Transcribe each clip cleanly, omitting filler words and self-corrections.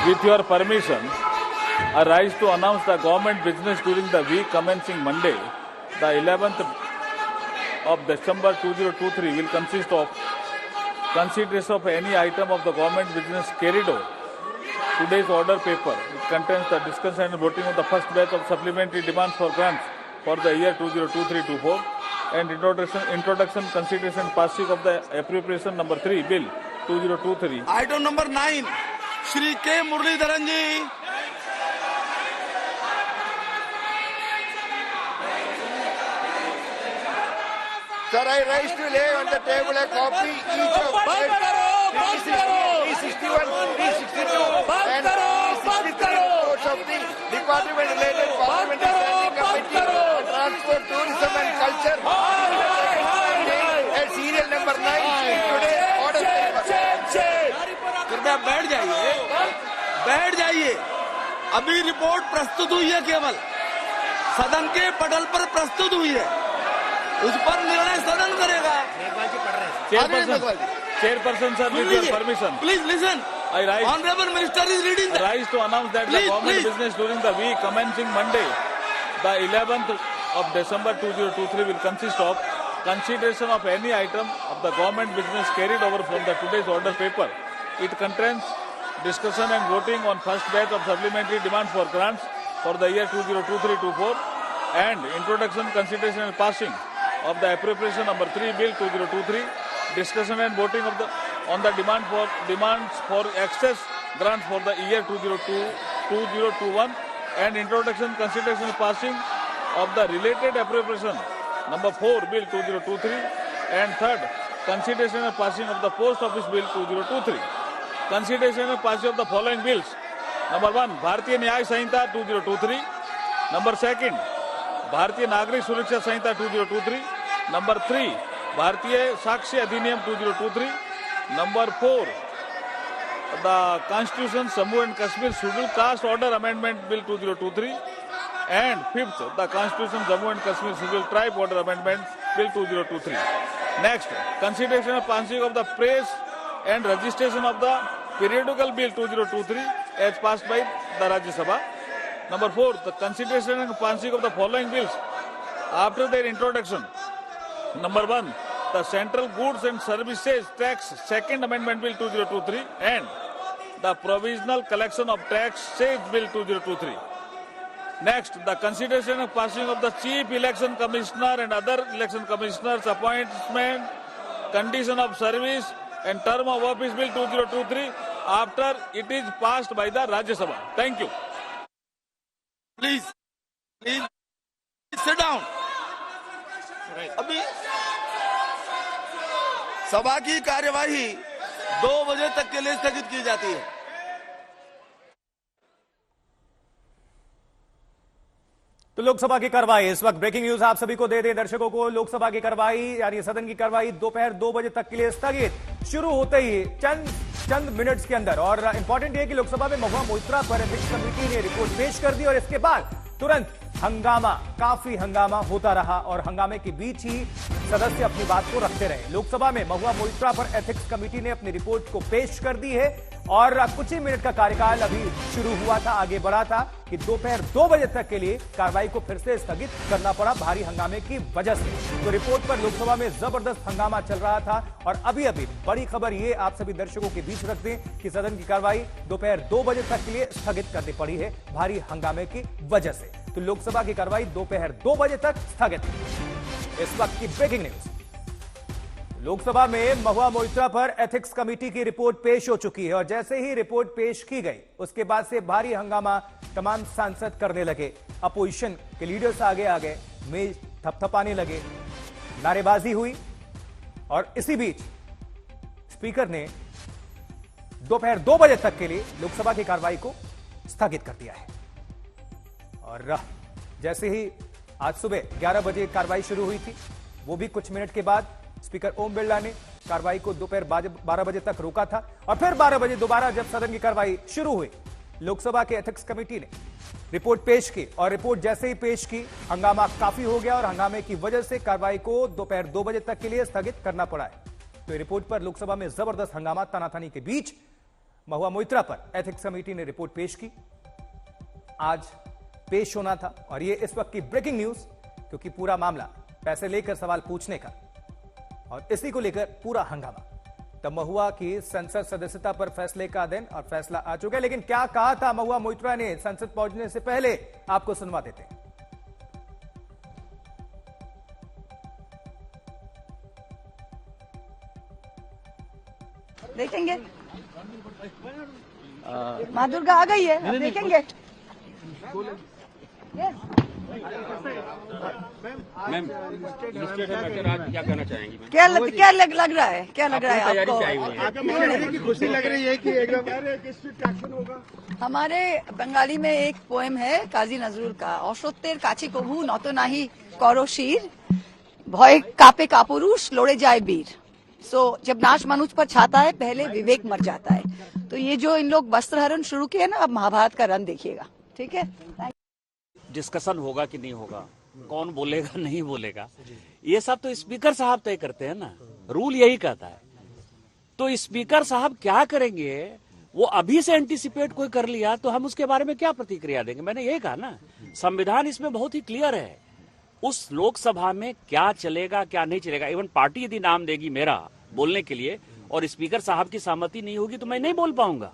With your permission, I rise to announce the government business during the week commencing Monday, the 11th of December 2023 will consist of consideration of any item of the government business carried over. Today's order paper, it contains the discussion and voting of the first batch of supplementary demands for grants for the year 2023-24 and introduction, consideration, passing of the appropriation number 3 bill 2023. Item number 9, Shri K. Muralidharan ji. Sir, I rise to lay on the table a copy each of 361, 362 and 363 reports of the department-related parliamentary standing committee on transport, tourism and culture. And serial number 9 today order paper. कृपया बैठ जाइए। अभी report प्रस्तुत हुई है, केवल सदन के पटल पर प्रस्तुत हुई है, उस पर निर्णय सदन करेगा। Chairperson sir, with your permission, please listen. I rise. Honorable Minister is reading that. I rise to announce that the government business during the week commencing Monday, the 11th of December 2023 will consist of consideration of any item of the government business carried over from the today's order paper. It contains discussion and voting on first batch of supplementary demands for grants for the year 2023-24 and introduction, consideration and passing of the appropriation number 3 bill 2023, discussion and voting of on the demands for excess grants for the year 2021 and introduction, consideration and passing of the related appropriation number 4 bill 2023 and third, consideration and passing of the post office bill 2023. Consideration and passing of the following bills: number 1, Bharatiya Nyaya Sanhita 2023, number 2, Bharatiya Nagrik Suraksha Sanhita 2023, number 3, Bharatiya Sakshi Adhiniyam 2023, number 4, the Constitution Jammu and Kashmir Scheduled Caste Order Amendment Bill 2023, and 5th, the Constitution Jammu and Kashmir Scheduled Tribe Order Amendment Bill 2023. Next, consideration and passing of the press and registration of the periodical bill 2023 as passed by the Rajya Sabha. Number 4, the consideration and passing of the following bills after their introduction. Number 1, the Central Goods and Services Tax Second Amendment Bill 2023 and the Provisional Collection of Taxes Bill 2023. Next, the consideration and passing of the Chief Election Commissioner and other election commissioners' appointment, condition of service and term of office Bill 2023 after it is passed by the Rajya Sabha. Thank you. Please sit down. अभी सभा की कार्यवाही 2 बजे तक के लिए स्थगित की जाती है। तो लोकसभा की कार्रवाई इस वक्त ब्रेकिंग न्यूज आप सभी को दे दे दर्शकों को। लोकसभा की कार्रवाई यानी सदन की कार्रवाई दोपहर 2 बजे तक के लिए स्थगित। शुरू होते ही चंद मिनट्स के अंदर, और इंपॉर्टेंट यह कि लोकसभा में महुआ मोइत्रा पर एथिक्स कमेटी ने रिपोर्ट पेश कर दी और इसके बाद तुरंत हंगामा, काफी हंगामा होता रहा और हंगामे के बीच ही सदस्य अपनी बात को रखते रहे। लोकसभा में महुआ मोइत्रा पर एथिक्स कमेटी ने अपनी रिपोर्ट को पेश कर दी है और कुछ ही मिनट का कार्यकाल अभी शुरू हुआ था, आगे बढ़ा था कि दोपहर 2 बजे तक के लिए कार्रवाई को फिर से स्थगित करना पड़ा भारी हंगामे की वजह से। तो रिपोर्ट पर लोकसभा में जबरदस्त हंगामा चल रहा था और अभी बड़ी खबर ये आप सभी दर्शकों के बीच रख दें कि सदन की कार्रवाई दोपहर 2 बजे तक के लिए स्थगित करनी पड़ी है भारी हंगामे की वजह से। तो लोकसभा की कार्रवाई दोपहर 2 बजे तक स्थगित। इस वक्त की ब्रेकिंग न्यूज, लोकसभा में महुआ मोइत्रा पर एथिक्स कमेटी की रिपोर्ट पेश हो चुकी है और जैसे ही रिपोर्ट पेश की गई उसके बाद से भारी हंगामा तमाम सांसद करने लगे। अपोजिशन के लीडर्स आगे आ गए, मेज थपथपाने लगे, नारेबाजी हुई और इसी बीच स्पीकर ने दोपहर 2 बजे तक के लिए लोकसभा की कार्रवाई को स्थगित कर दिया है। और जैसे ही आज सुबह 11 बजे कार्रवाई शुरू हुई थी, वो भी कुछ मिनट के बाद स्पीकर ओम बिरला ने कार्रवाई को दोपहर 12 बजे तक रोका था और फिर 12 बजे दोबारा जब सदन की कार्रवाई शुरू हुई, लोकसभा के एथिक्स कमेटी ने रिपोर्ट पेश की और रिपोर्ट जैसे ही पेश की हंगामा काफी हो गया और हंगामे की वजह से कार्रवाई को दोपहर 2 बजे तक के लिए स्थगित करना पड़ा है। तो रिपोर्ट पर लोकसभा में जबरदस्त हंगामा, तानातानी के बीच महुआ मोइत्रा पर एथिक्स कमेटी ने रिपोर्ट पेश की। आज पेश होना था और ये इस वक्त की ब्रेकिंग न्यूज, क्योंकि पूरा मामला पैसे लेकर सवाल पूछने का और इसी को लेकर पूरा हंगामा। तब महुआ की संसद सदस्यता पर फैसले का दिन और फैसला आ चुका है, लेकिन क्या कहा था महुआ मोइत्रा ने संसद पहुंचने से पहले, आपको सुनवा देते हैं। देखेंगे, माँ दुर्गा आ गई है, अब देखेंगे। मैम, क्या कहना चाहेंगी? क्या लग रहा है, क्या लग रहा है आपको? आपकी खुशी लग रही है कि एकदम स्ट्रिक्ट एक्शन होगा? हमारे बंगाली में एक पोएम है काजी नजरुल का, অসত্যের কাছে কভু নত নাহি করো শির, ভয় কাঁপে কাপুরুষ লড়ে যায় বীর। सो जब नाश मनुष्य पर छाता है पहले विवेक मर जाता है। तो ये जो इन लोग वस्त्र हरण शुरू किए ना, अब महाभारत का रन देखिएगा, ठीक है। डिस्कशन होगा कि नहीं होगा, कौन बोलेगा नहीं बोलेगा, ये सब तो स्पीकर साहब तय करते हैं ना, रूल यही कहता है। तो स्पीकर साहब क्या करेंगे, वो अभी से एंटीसिपेट कोई कर लिया तो हम उसके बारे में क्या प्रतिक्रिया देंगे। मैंने यही कहा ना, संविधान इसमें बहुत ही क्लियर है, उस लोकसभा में क्या चलेगा क्या नहीं चलेगा। इवन पार्टी यदि नाम देगी मेरा बोलने के लिए और स्पीकर साहब की सहमति नहीं होगी तो मैं नहीं बोल पाऊंगा।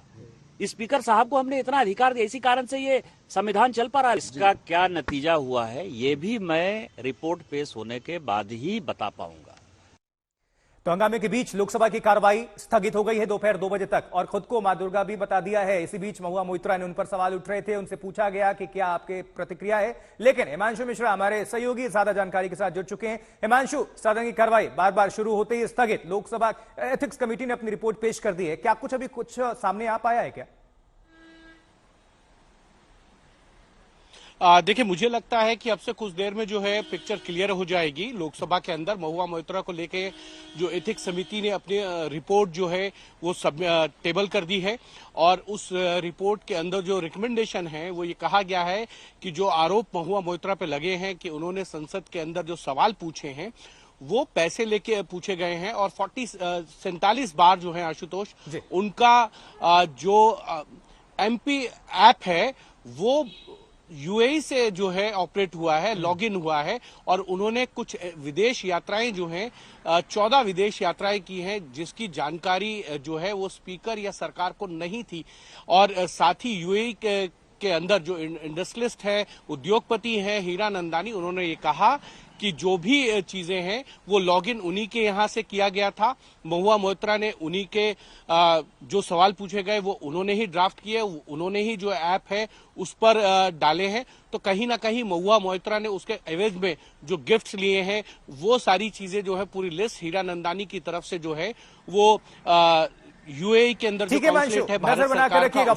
स्पीकर साहब को हमने इतना अधिकार दिया, इसी कारण से ये संविधान चल पा रहा है। इसका क्या नतीजा हुआ है ये भी मैं रिपोर्ट पेश होने के बाद ही बता पाऊंगा। तो हंगामे के बीच लोकसभा की कार्रवाई स्थगित हो गई है दोपहर 2 बजे तक और खुद को मां दुर्गा भी बता दिया है। इसी बीच महुआ मोइत्रा ने उन पर सवाल उठ रहे थे, उनसे पूछा गया कि क्या आपके प्रतिक्रिया है, लेकिन हिमांशु मिश्रा हमारे सहयोगी ज्यादा जानकारी के साथ जुड़ चुके हैं। हिमांशु, सदन की कार्रवाई बार बार शुरू होते ही स्थगित, लोकसभा एथिक्स कमेटी ने अपनी रिपोर्ट पेश कर दी है, क्या कुछ अभी कुछ सामने आ पाया है क्या? देखिए, मुझे लगता है कि अब से कुछ देर में जो है पिक्चर क्लियर हो जाएगी लोकसभा के अंदर। महुआ मोइत्रा को लेके जो एथिक्स समिति ने अपनी रिपोर्ट जो है वो सब टेबल कर दी है और उस रिपोर्ट के अंदर जो रिकमेंडेशन है वो ये कहा गया है कि जो आरोप महुआ मोइत्रा पे लगे हैं कि उन्होंने संसद के अंदर जो सवाल पूछे हैं वो पैसे लेके पूछे गए हैं और 47 बार जो है आशुतोष उनका जो MP ऐप है वो यूएई से जो है ऑपरेट हुआ है, लॉगिन हुआ है और उन्होंने कुछ विदेश यात्राएं जो हैं 14 विदेश यात्राएं की हैं जिसकी जानकारी जो है वो स्पीकर या सरकार को नहीं थी। और साथ ही यूएई के अंदर जो इंडस्ट्रियलिस्ट है, उद्योगपति है हीरा नंदानी, उन्होंने ये कहा कि जो भी चीजें हैं वो लॉगिन उन्हीं के यहां से किया गया था। महुआ मोइत्रा ने उन्हीं के जो सवाल पूछे गए वो उन्होंने ही ड्राफ्ट किए, उन्होंने ही जो ऐप है उस पर डाले हैं। तो कहीं ना कहीं महुआ मोइत्रा ने उसके एवज में जो गिफ्ट्स लिए हैं वो सारी चीजें जो है पूरी लिस्ट हीरा नंदानी की तरफ से जो है वो यूएई के अंदर जो कॉन्सुलेट है भारत सरकार का